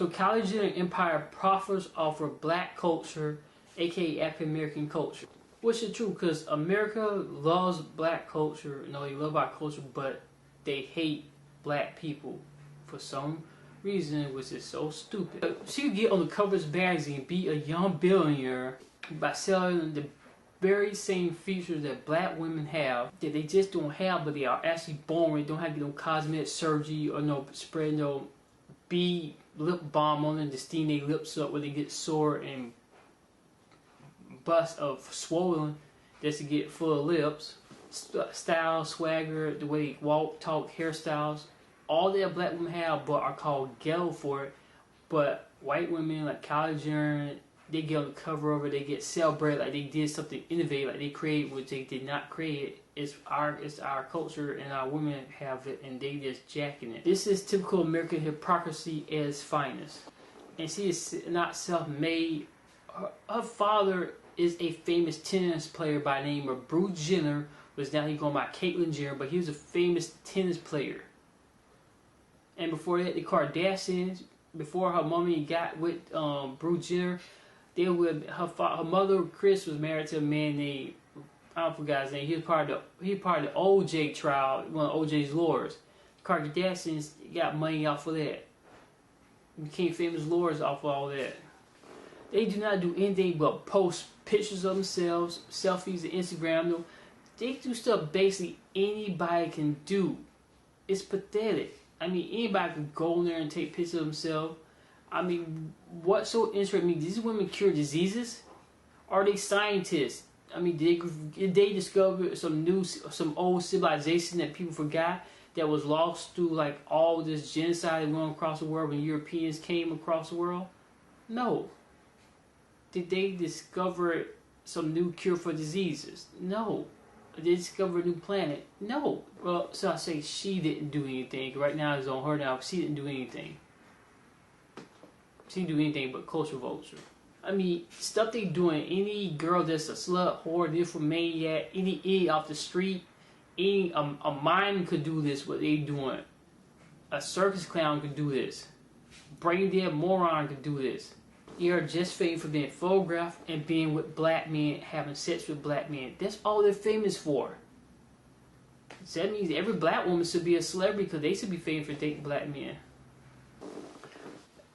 So KYLIE Jenner empire profits off of black culture, aka African American culture. Which is true, because America loves black culture, you know, they love our culture, but they hate black people for some reason, which is so stupid. She could get on the cover of this magazine, be a young billionaire by selling the very same features that black women have, that they just don't have, but they are actually born with. Don't have to get no cosmetic surgery or no spread no bead lip balm on them to steam their lips up where they get sore and bust of swollen just to get full of lips. Style, swagger, the way they walk, talk, hairstyles, all that black women have but are called ghetto for it. But white women like KYLIE Jenner, they get on the cover of it, they get celebrated like they did something innovative, like they created what they did not create. It's our culture, and our women have it, and they just jacking it. This is typical American hypocrisy at its finest. And she is not self-made. Her father is a famous tennis player by the name of Bruce Jenner, was now he going by KYLIE Jenner, but he was a famous tennis player. And before that, the Kardashians, before her mommy got with Bruce Jenner, they were her mother Chris was married to a man named, I don't forget his name. He was part of the OJ trial, one of OJ's lawyers. Kardashians got money off of that. Became famous lawyers off of all that. They do not do anything but post pictures of themselves, selfies, and Instagram. No, they do stuff basically anybody can do. It's pathetic. I mean, anybody can go in there and take pictures of themselves. I mean, what's so interesting? I mean, these women cure diseases? Are they scientists? I mean, did they discover some old civilization that people forgot that was lost through like all this genocide that went across the world when Europeans came across the world? No. Did they discover some new cure for diseases? No. Did they discover a new planet? No. Well, so I say she didn't do anything. Right now it's on her now. She didn't do anything. She didn't do anything but culture vulture. I mean, stuff they doing, any girl that's a slut, whore, nymphomaniac, any idiot off the street, any a mime could do this, what they doing. A circus clown could do this. Brain dead moron could do this. They are just famous for being photographed and being with black men, having sex with black men. That's all they're famous for. So that means every black woman should be a celebrity because they should be famous for dating black men.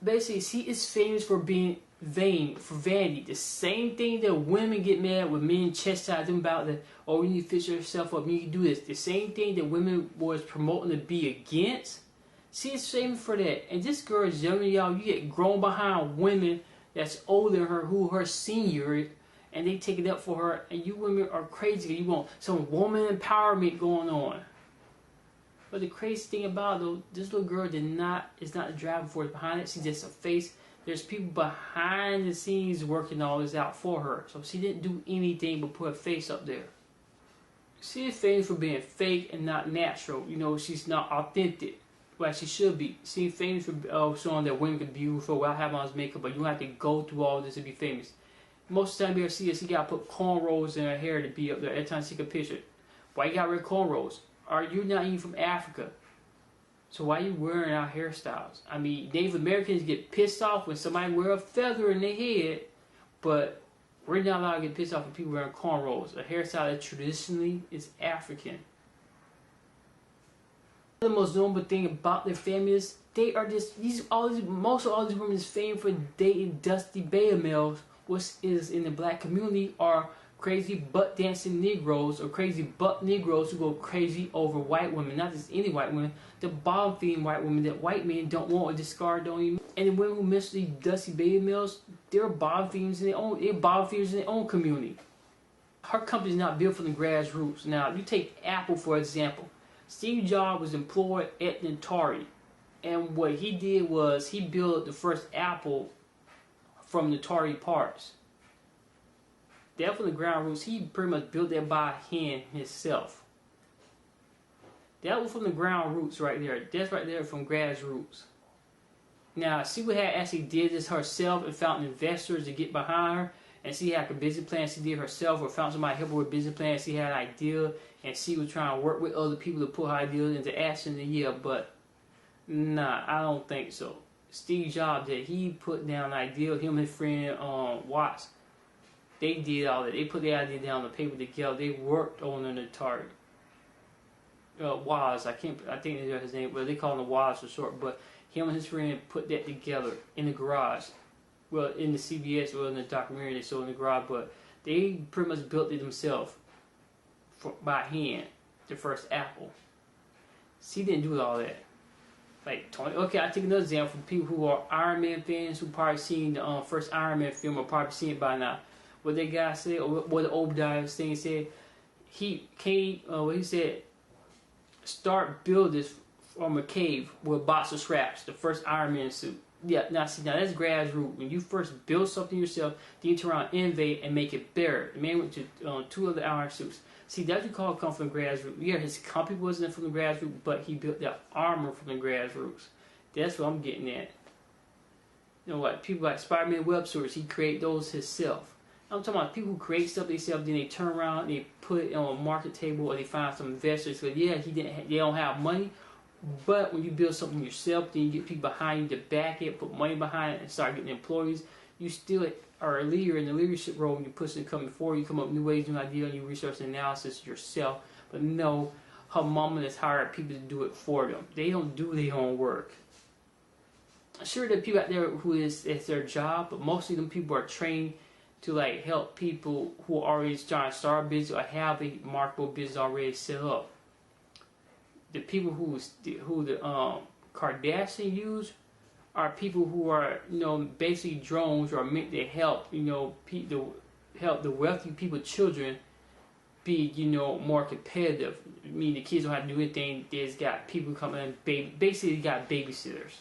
Basically, she is famous for being vain, for vanity. The same thing that women get mad when men chastise them about that, oh, you need to fix yourself up, you can do this. The same thing that women was promoting to be against. She is famous for that. And this girl is younger than y'all. You get grown behind women that's older than her, who her senior, and they take it up for her, and you women are crazy. You want some woman empowerment going on. But the crazy thing about it, though, this little girl is not the driving force behind it. She's just a face. There's people behind the scenes working all this out for her. So she didn't do anything but put her face up there. She is famous for being fake and not natural. You know, she's not authentic. Well, she should be. She's famous for showing that women can be beautiful without having all this makeup, but you don't have to go through all this to be famous. Most of the time you ever see her, she got to put cornrows in her hair to be up there every time she take a picture. Why you got rid of cornrows? Are you not even from Africa? So why are you wearing our hairstyles? I mean, Native Americans get pissed off when somebody wear a feather in their head, but we're not allowed to get pissed off when people wearing cornrows, a hairstyle that traditionally is African. The most notable thing about their family is they are just most of all these women is famous for dating dusty beta males, which is in the black community are crazy butt dancing Negroes or crazy butt Negroes who go crazy over white women, not just any white women, the bottom feeding white women that white men don't want or discard, don't even. And the women who miss these dusty beta males, they're bottom feeders in their own community. Her company's not built from the grassroots. Now, you take Apple for example. Steve Jobs was employed at Atari, and what he did was he built the first Apple from Atari parts. That from the ground roots, he pretty much built that by hand himself. That was from the ground roots right there. That's right there from grassroots. Now, she would have actually did this herself and found investors to get behind her, and she had a business plan she did herself, or found somebody to help her with a business plan. She had an idea, and she was trying to work with other people to put her ideas into action. And yeah, but nah, I don't think so. Steve Jobs that he put down an idea. Him and his friend Watts, they did all that. They put the idea down on the paper together. They worked on an Atari. Woz, I think that's his name, but they call him Woz for short. But him and his friend put that together in the garage. Well, in the CBS, well, in the documentary they showed in the garage, but they pretty much built it themselves by hand. The first Apple. See, he didn't do all that. Like Tony. Okay, I take another example for people who are Iron Man fans who probably seen the first Iron Man film or probably seen it by now. What that guy said, or what the Obadiah thing said, he came. What he said. Start build this from a cave with a box of scraps, the first Iron Man suit. Yeah, now that's grassroots. When you first build something yourself, then you turn around, innovate, and make it better. The man went to 2 other Iron suits. See, that's what you call it come from the grassroots. Yeah, his company wasn't from the grassroots, but he built that armor from the grassroots. That's what I'm getting at. You know what? People like Spider-Man web servers, he created those himself. I'm talking about people who create stuff themselves, then they turn around and they put it on a market table or they find some investors. So yeah, they don't have money, but when you build something yourself, then you get people behind you to back it, put money behind it, and start getting employees. You still are a leader in the leadership role when you push it coming forward. You come up with new ways, new ideas, and you research and analysis yourself. But no, her mama has hired people to do it for them. They don't do their own work. Sure, there are people out there who it's their job, but most of them people are trained to like help people who are already trying to start a business or have a marketable business already set up. The people who the Kardashian use are people who are basically drones or meant to help help the wealthy people children be more competitive. I mean the kids don't have to do anything. There's got people coming in basically got babysitters.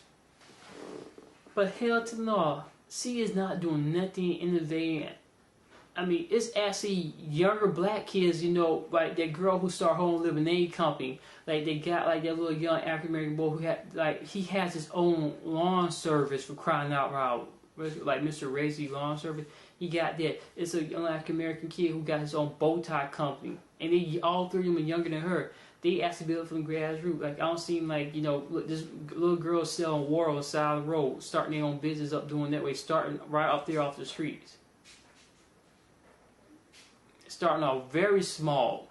But hell to no. She is not doing nothing innovating. I mean, it's actually younger black kids, like that girl who started Home Lemonade Company. Like they got like that little young African American boy who had he has his own lawn service for crying out loud. Like Mr. Racy Lawn Service. He got that. It's a young African American kid who got his own bow tie company. And they all 3 of them are younger than her. They actually built from grassroots. Like I don't seem like this little girl selling water on the side of the road, starting their own business up doing that way, starting right up there off the streets, starting off very small.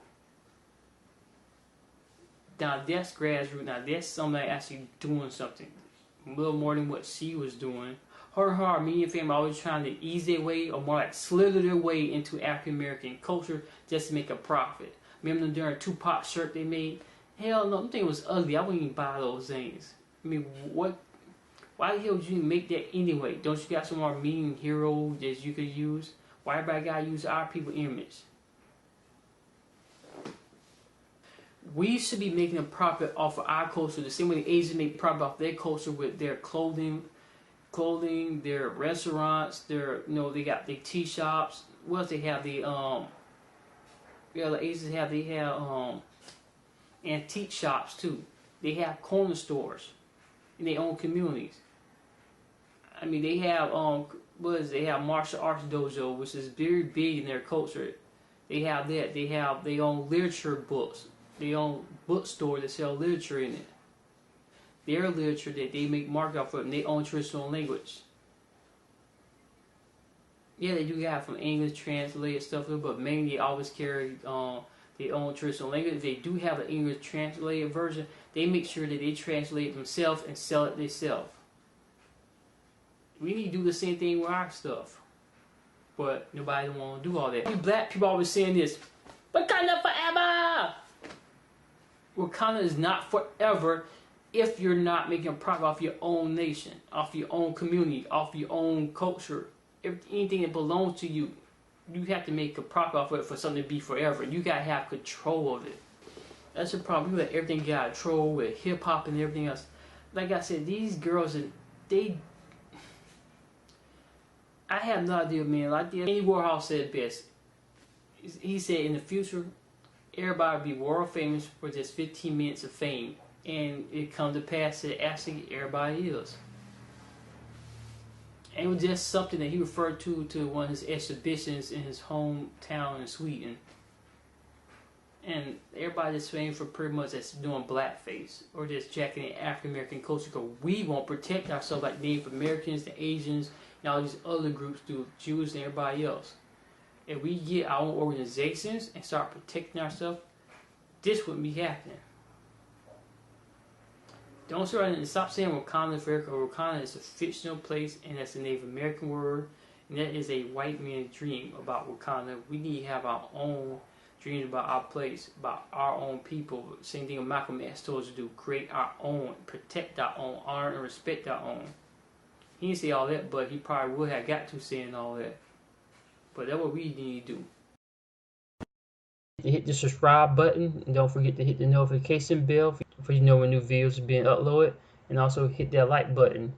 Now that's grassroots. Now that's somebody actually doing something, a little more than what she was doing. Her Armenian family always trying to ease their way or more like slither their way into African American culture just to make a profit. Remember them during Tupac shirt they made? Hell no, them thing was ugly. I wouldn't even buy those things. I mean, what? Why the hell would you make that anyway? Don't you got some Armenian heroes that you could use? Why everybody gotta use our people image? We should be making a profit off of our culture the same way the Asians make profit off their culture with their clothing, their restaurants, they got their tea shops. What else they have? The Asians have antique shops too. They have corner stores in their own communities. I mean, they have they have martial arts dojo, which is very big in their culture. They have that. They have their own literature books. Their own bookstore that sell literature in it. Their literature that they make market off of, and they own traditional language. Yeah, they do have from English translated stuff, but mainly they always carry their own traditional language. If they do have an English translated version, they make sure that they translate it themselves and sell it themselves. We need to do the same thing with our stuff. But nobody don't want to do all that. You black people always saying this, Wakanda forever! Wakanda is not forever if you're not making a profit off your own nation, off your own community, off your own culture. Anything that belongs to you, you have to make a profit off of it for something to be forever. You gotta have control of it. That's the problem. You let everything get out of control with hip hop and everything else. Like I said, these girls, I have no idea, man. Like Andy Warhol said it best. He said in the future, everybody will be world famous for just 15 minutes of fame. And it comes to pass that actually everybody is. And it was just something that he referred to one of his exhibitions in his hometown in Sweden. And everybody just saying for pretty much that's doing blackface or just jacking in African American culture because we won't protect ourselves like Native Americans, the Asians, and all these other groups do, Jews and everybody else. If we get our own organizations and start protecting ourselves, this wouldn't be happening. Don't stop saying Wakanda forever. Wakanda is a fictional place, and that's a Native American word, and that is a white man's dream about Wakanda. We need to have our own dreams about our place, about our own people. Same thing Malcolm X told us to do: create our own, protect our own, honor and respect our own. He didn't say all that, but he probably would have got to saying all that. But that's what we need to do. Hit the subscribe button, and don't forget to hit the notification bell for you know when new videos are being uploaded, and also hit that like button.